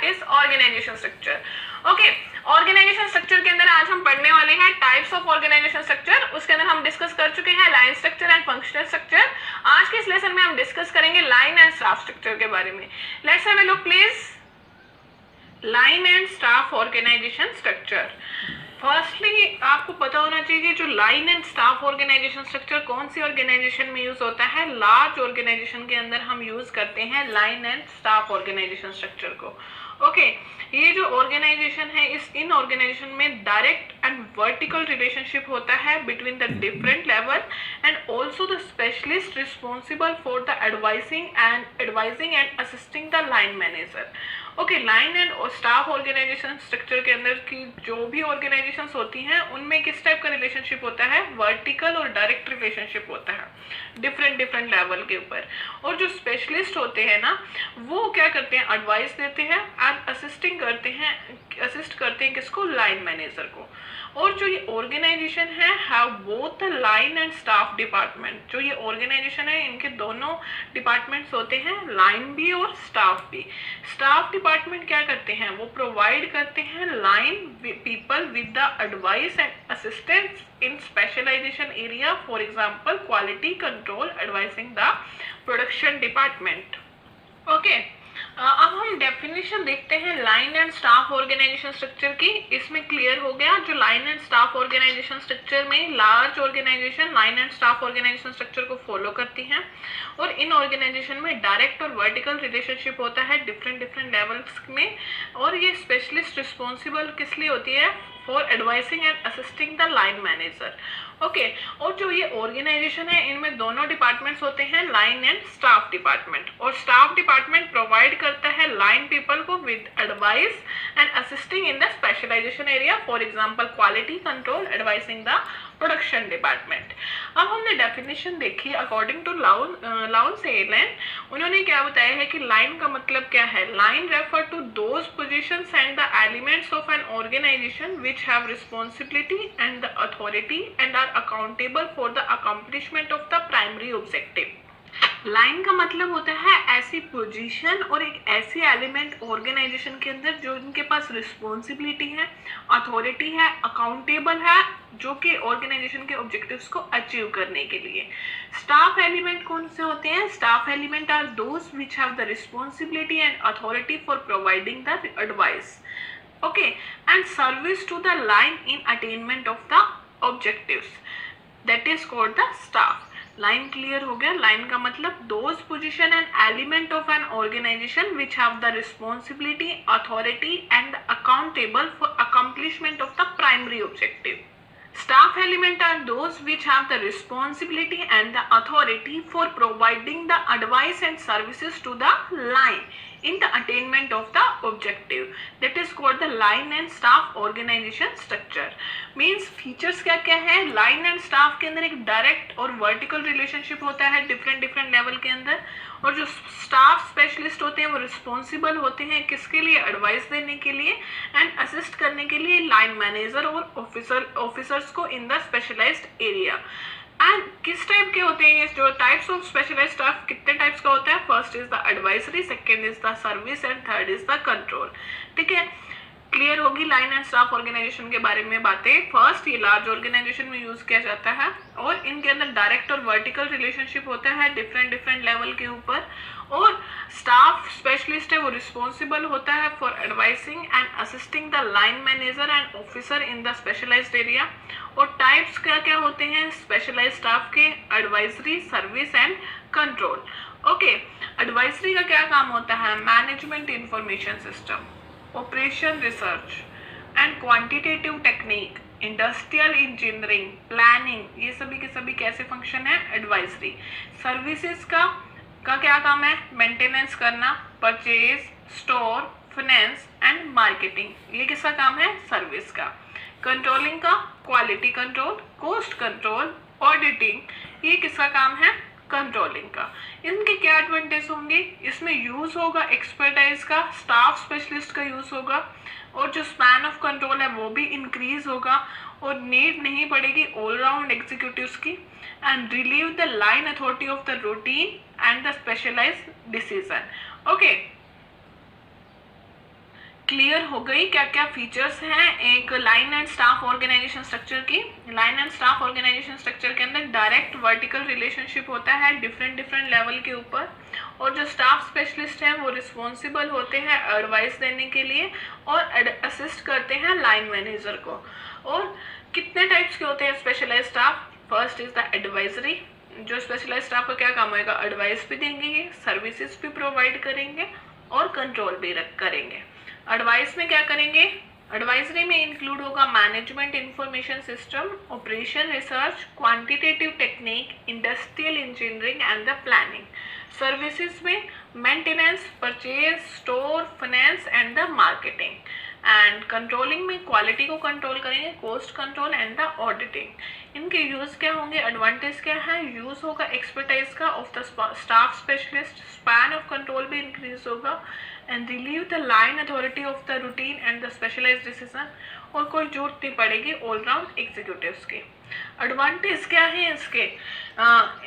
Is organisation structure. Okay, organisation structure के अंदर आज हम पढ़ने वाले हैं टाइप्स ऑफ ऑर्गेनाइजेशन स्ट्रक्चर। उसके अंदर हम डिस्कस कर चुके हैं line structure and functional structure. आज के इस लेसन में हम डिस्कस करेंगे लाइन एंड स्टाफ स्ट्रक्चर के बारे में। Let's have a look please. Line and staff organisation structure. Firstly आपको पता होना चाहिए जो line and staff organisation structure कौन सी ऑर्गेनाइजेशन में यूज होता है। लार्ज ऑर्गेनाइजेशन के अंदर हम यूज करते हैं line and staff organisation structure को। ओके, ये जो ऑर्गेनाइजेशन है इन ऑर्गेनाइजेशन में डायरेक्ट एंड वर्टिकल रिलेशनशिप होता है between the different level and also the specialist responsible for the advising and assisting the line manager. Okay, line and staff organisation structure के अंदर की जो भी ऑर्गेनाइजेशंस होती हैं उनमें किस टाइप का रिलेशनशिप होता है, वर्टिकल और डायरेक्ट रिलेशनशिप होता है डिफरेंट लेवल के ऊपर। और जो स्पेशलिस्ट होते हैं ना, वो क्या करते हैं, एडवाइस देते हैं एंड असिस्ट करते हैं किसको, लाइन मैनेजर को। और जो ये ऑर्गेनाइजेशन है have both the line and staff department. जो ये ऑर्गेनाइजेशन है इनके दोनों डिपार्टमेंट्स होते हैं, लाइन भी और स्टाफ भी। स्टाफ डिपार्टमेंट क्या करते हैं, वो प्रोवाइड करते हैं line people with the advice and assistance in specialisation area, for example quality control, advising the production department. Okay, अब हम डेफिनेशन देखते हैं line and staff organisation structure की। इसमें क्लियर हो गया जो line and staff organisation structure में large organisation line and staff organisation structure को फॉलो करती हैं और इन ऑर्गेनाइजेशन में डायरेक्ट और वर्टिकल रिलेशनशिप होता है डिफरेंट लेवल्स में। और ये स्पेशलिस्ट रिस्पॉन्सिबल किस लिए होती है, for advising and assisting the line manager. Okay, और जो ये ऑर्गेनाइजेशन है इनमें दोनों डिपार्टमेंट्स होते हैं, लाइन एंड स्टाफ डिपार्टमेंट। और स्टाफ डिपार्टमेंट प्रोवाइड करता है लाइन पीपल को with advice and assisting in the specialisation area, for example quality control, advising the production department. अब हमने डेफिनेशन देखी अकॉर्डिंग टू लाउंस एयरलाइन। उन्होंने क्या बताया है कि लाइन का मतलब क्या है। Line refer to those positions and the elements of an organisation which have responsibility and the authority and are accountable for the accomplishment of the primary objective. Line का मतलब होता है ऐसी पोजीशन और एक ऐसी एलिमेंट ऑर्गेनाइजेशन के अंदर जो इनके पास रिस्पॉन्सिबिलिटी है, अथॉरिटी है, अकाउंटेबल है, जो कि ऑर्गेनाइजेशन के ऑब्जेक्टिव्स को अचीव करने के लिए। स्टाफ एलिमेंट कौन से होते हैं, staff element are those which have the responsibility and authority for providing the advice, okay, and service to the line in attainment of the objectives, that is called the staff. Line clear हो गया। Line का मतलब those position and element of an organisation which have the responsibility, authority and accountable for accomplishment of the primary objective. Staff element are those which have the responsibility and the authority for providing the advice and services to the line in the attainment of the objective. That is called the line and staff organization structure. Means features क्या क्या है, line and staff के अंदर एक direct और vertical relationship होता है different level के अंदर। और जो स्टाफ स्पेशलिस्ट होते हैं वो रिस्पॉन्सिबल होते हैं किसके लिए, एडवाइस देने के लिए एंड असिस्ट करने के लिए लाइन मैनेजर और ऑफिसर्स को in the specialised area. And किस टाइप के होते हैं ये जो टाइप्स ऑफ स्पेशलाइज्ड स्टाफ, कितने टाइप्स का होता है, first is the advisory, second is the service and third is the control. ठीक है, क्लियर होगी लाइन एंड स्टाफ ऑर्गेनाइजेशन के बारे में बातें। फर्स्ट, ये लार्ज ऑर्गेनाइजेशन में यूज किया जाता है और इनके अंदर डायरेक्ट और वर्टिकल रिलेशनशिप होता है डिफरेंट लेवल के ऊपर। और स्टाफ स्पेशलिस्ट है वो रिस्पॉन्सिबल होता है for advising and assisting the line manager and officer in the specialised area. और टाइप्स क्या क्या होते हैं स्पेशलाइज्ड स्टाफ के, advisory, service and control. Okay, advisory का क्या काम होता है, management information system, operation research and quantitative technique, industrial engineering, planning, ये सभी के सभी कैसे फंक्शन है, एडवाइजरी। सर्विसेज का क्या काम है, मेंटेनेंस करना, purchase, store, finance and marketing, ये किसका काम है, सर्विस का। कंट्रोलिंग का quality control, cost control, auditing, ये किसका काम है, कंट्रोलिंग का। इनके क्या एडवांटेज होंगे, इसमें यूज होगा एक्सपर्टाइज का, स्टाफ स्पेशलिस्ट का यूज होगा और जो स्पैन ऑफ कंट्रोल है वो भी इंक्रीज होगा और नीड नहीं पड़ेगी ऑलराउंड एग्जीक्यूटिव्स की and relieve the line authority of the routine and the specialised decision. Okay, clear हो गई क्या क्या फीचर्स हैं एक line and staff organisation structure की। Line and staff organisation structure के अंदर डायरेक्ट वर्टिकल रिलेशनशिप होता है डिफरेंट डिफरेंट लेवल के ऊपर, और जो स्टाफ स्पेशलिस्ट हैं वो रिस्पॉन्सिबल होते हैं एडवाइस देने के लिए और असिस्ट करते हैं लाइन मैनेजर को। और कितने टाइप्स के होते हैं specialise staff? First is the advisory, जो स्पेशलाइज स्टाफ का क्या काम होगा? एडवाइस भी देंगे, सर्विसेज भी प्रोवाइड करेंगे और कंट्रोल भी करेंगे। एडवाइस में क्या करेंगे? एडवाइजरी में इंक्लूड होगा management information system, operation research, quantitative technique, industrial engineering and the planning. Services में maintenance, purchase, store, finance and the marketing. And controlling में क्वालिटी को कंट्रोल करेंगे, cost control and the auditing. इनके use क्या होंगे? Advantage क्या है? Use होगा एक्सपर्टाइज का of the staff specialist, span of control भी इंक्रीज होगा and relieve the line authority of the routine and the specialised decision, और कोई जरूरत नहीं पड़ेगी ऑलराउंड एग्जीक्यूटिव्स की। एडवांटेज क्या है इसके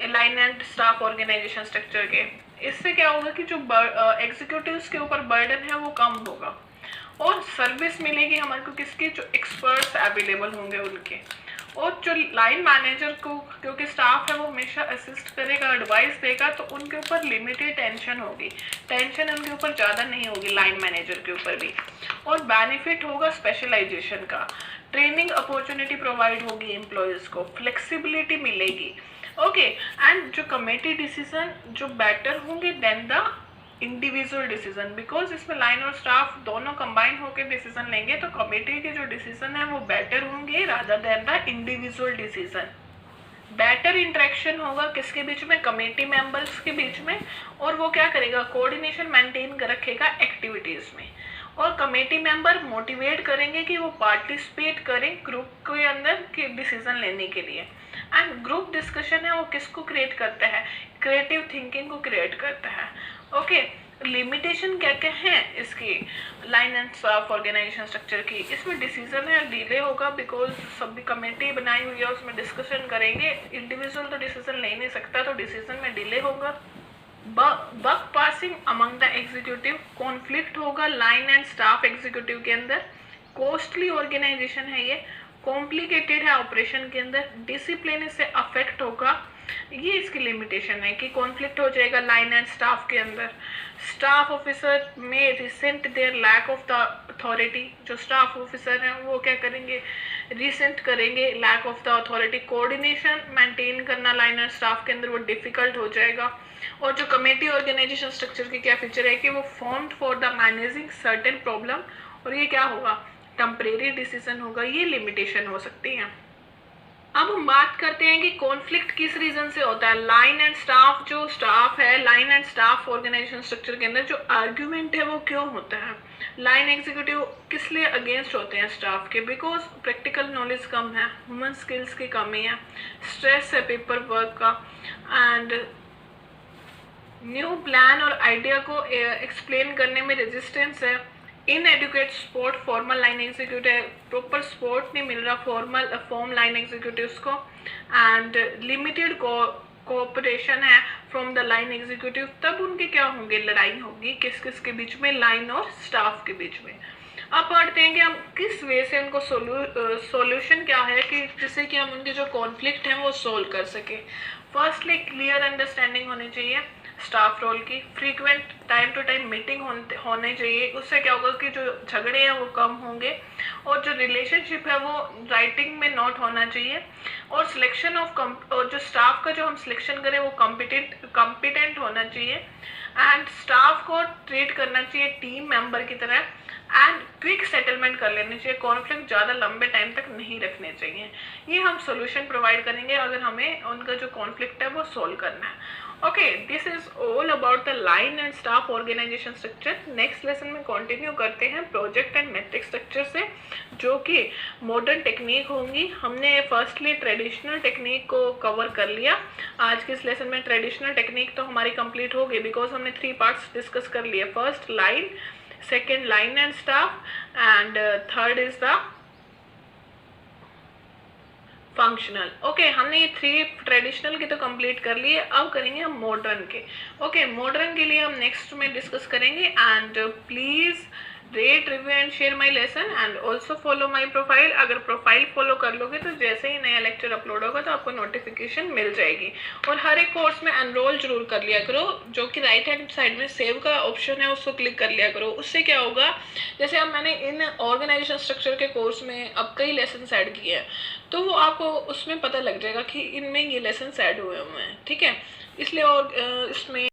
line and staff organisation structure के? इससे क्या होगा कि जो एग्जीक्यूटिव्स के ऊपर बर्डन है वो कम होगा और सर्विस मिलेगी हमारे को किसके? जो एक्सपर्ट्स अवेलेबल होंगे उनके। और जो लाइन मैनेजर को, क्योंकि स्टाफ है वो हमेशा असिस्ट करेगा, एडवाइस देगा, तो उनके ऊपर लिमिटेड टेंशन होगी, टेंशन उनके ऊपर ज़्यादा नहीं होगी लाइन मैनेजर के ऊपर भी। और बेनिफिट होगा स्पेशलाइजेशन का, ट्रेनिंग अपॉर्चुनिटी प्रोवाइड होगी एम्प्लॉयज़ को, फ्लेक्सिबिलिटी मिलेगी। ओके, एंड जो कमेटी डिसीजन जो बेटर होंगे then the individual decision, because इसमें लाइन और स्टाफ दोनों कंबाइन होकर डिसीजन लेंगे, तो कमेटी के जो डिसीजन है वो बेटर होंगे rather than the individual decision. Better interaction होगा किसके बीच में? कमेटी मेंबर्स के बीच में, और वो क्या करेगा? कोऑर्डिनेशन मेंटेन कर रखेगा एक्टिविटीज में, और कमेटी मेंबर मोटिवेट करेंगे कि वो पार्टिसिपेट करें ग्रुप के अंदर के डिसीजन लेने के लिए। एंड ग्रुप डिस्कशन है वो किसको क्रिएट करता है? क्रिएटिव थिंकिंग को क्रिएट करता है। ओके, लिमिटेशन क्या क्या है इसकी line and staff organisation structure की? इसमें डिसीजन है डिले होगा, बिकॉज सभी कमेटी बनाई हुई है उसमें डिस्कशन करेंगे, इंडिविजुअल तो डिसीजन ले नहीं सकता, तो डिसीजन में डिले होगा। Work passing among the executive, conflict होगा लाइन एंड स्टाफ एग्जीक्यूटिव के अंदर। कॉस्टली ऑर्गेनाइजेशन है ये, कॉम्प्लिकेटेड है ऑपरेशन के अंदर, डिसिप्लिन से अफेक्ट होगा। ये इसकी लिमिटेशन है कि कॉन्फ्लिक्ट हो जाएगा लाइन एंड स्टाफ के अंदर। स्टाफ ऑफिसर में resent there lack of the authority, जो स्टाफ ऑफिसर हैं वो क्या करेंगे? रिसेंट करेंगे lack of the authority. Coordination maintain करना लाइन एंड स्टाफ के अंदर वो डिफिकल्ट हो जाएगा। और जो कमेटी ऑर्गेनाइजेशन स्ट्रक्चर की क्या फीचर है कि वो formed for the managing certain problem, और ये क्या होगा? टेम्परेरी डिसीजन होगा। ये लिमिटेशन हो सकती है। अब हम बात करते हैं कि कॉन्फ्लिक्ट किस रीजन से होता है। लाइन एंड स्टाफ, जो स्टाफ है line and staff organisation structure के अंदर, जो आर्ग्यूमेंट है वो क्यों होता है? लाइन एग्जीक्यूटिव किस लिए अगेंस्ट होते हैं स्टाफ के? बिकॉज प्रैक्टिकल नॉलेज कम है, ह्यूमन स्किल्स की कमी है, स्ट्रेस है पेपर वर्क का, एंड न्यू प्लान और आइडिया को एक्सप्लेन करने में रेजिस्टेंस है। Inadequate support formal line executive, proper support नहीं मिल रहा फॉर्म लाइन एग्जीक्यूटिव्स को, एंड लिमिटेड कोऑपरेशन है फ्रॉम द लाइन एग्जीक्यूटिव। तब उनके क्या होंगे? लड़ाई होगी किस किस के बीच में? लाइन और स्टाफ के बीच में। अब पढ़ते हैं कि हम किस वे से उनको सॉल्यूशन क्या है कि जिससे कि हम उनके जो कॉन्फ्लिक्ट हैं वो सोल्व कर सके। फर्स्टली क्लियर अंडरस्टैंडिंग होनी चाहिए स्टाफ रोल की, frequent time to time meeting होने चाहिए। उससे क्या होगा कि जो झगड़े हैं वो कम होंगे, और जो रिलेशनशिप है वो राइटिंग में नोट होना चाहिए। और सिलेक्शन ऑफ और जो स्टाफ का जो हम सिलेक्शन करें वो कॉम्पिटेंट होना चाहिए, एंड स्टाफ को ट्रीट करना चाहिए टीम मेंबर की तरह, एंड क्विक सेटलमेंट कर लेनी चाहिए। कॉन्फ्लिक्ट ज़्यादा लंबे टाइम तक नहीं रखने चाहिए। ये हम सोल्यूशन प्रोवाइड करेंगे अगर हमें उनका जो कॉन्फ्लिक्ट है वो सोल्व करना है। Okay, this is all about the line and staff organisation structure. Next lesson में कंटिन्यू करते हैं प्रोजेक्ट एंड मैट्रिक्स स्ट्रक्चर से, जो कि मॉडर्न टेक्निक होंगी। हमने फर्स्टली ट्रेडिशनल टेक्निक को कवर कर लिया। आज के इस लेसन में ट्रेडिशनल टेक्निक तो हमारी कंप्लीट हो गई, बिकॉज हमने 3 पार्ट्स डिस्कस कर लिए। First line, second line and staff, and third is the functional. Okay, हमने ये 3 ट्रेडिशनल के तो कंप्लीट कर लिए, अब करेंगे हम मॉडर्न के। ओके, मॉडर्न के लिए हम नेक्स्ट में डिस्कस करेंगे, and please rate, review and share my lesson and also follow my profile. अगर प्रोफाइल फॉलो कर लोगे तो जैसे ही नया लेक्चर अपलोड होगा तो आपको नोटिफिकेशन मिल जाएगी। और हर एक कोर्स में एनरोल जरूर कर लिया करो, जो कि राइट हैंड साइड में सेव का ऑप्शन है उसको क्लिक कर लिया करो। उससे क्या होगा, जैसे अब मैंने इन ऑर्गेनाइजेशन स्ट्रक्चर के कोर्स में अब कई लेसन ऐड किए हैं, तो वो आपको उसमें पता लग जाएगा कि इनमें ये लेसन ऐड हुए हैं, ठीक है। इसलिए और इसमें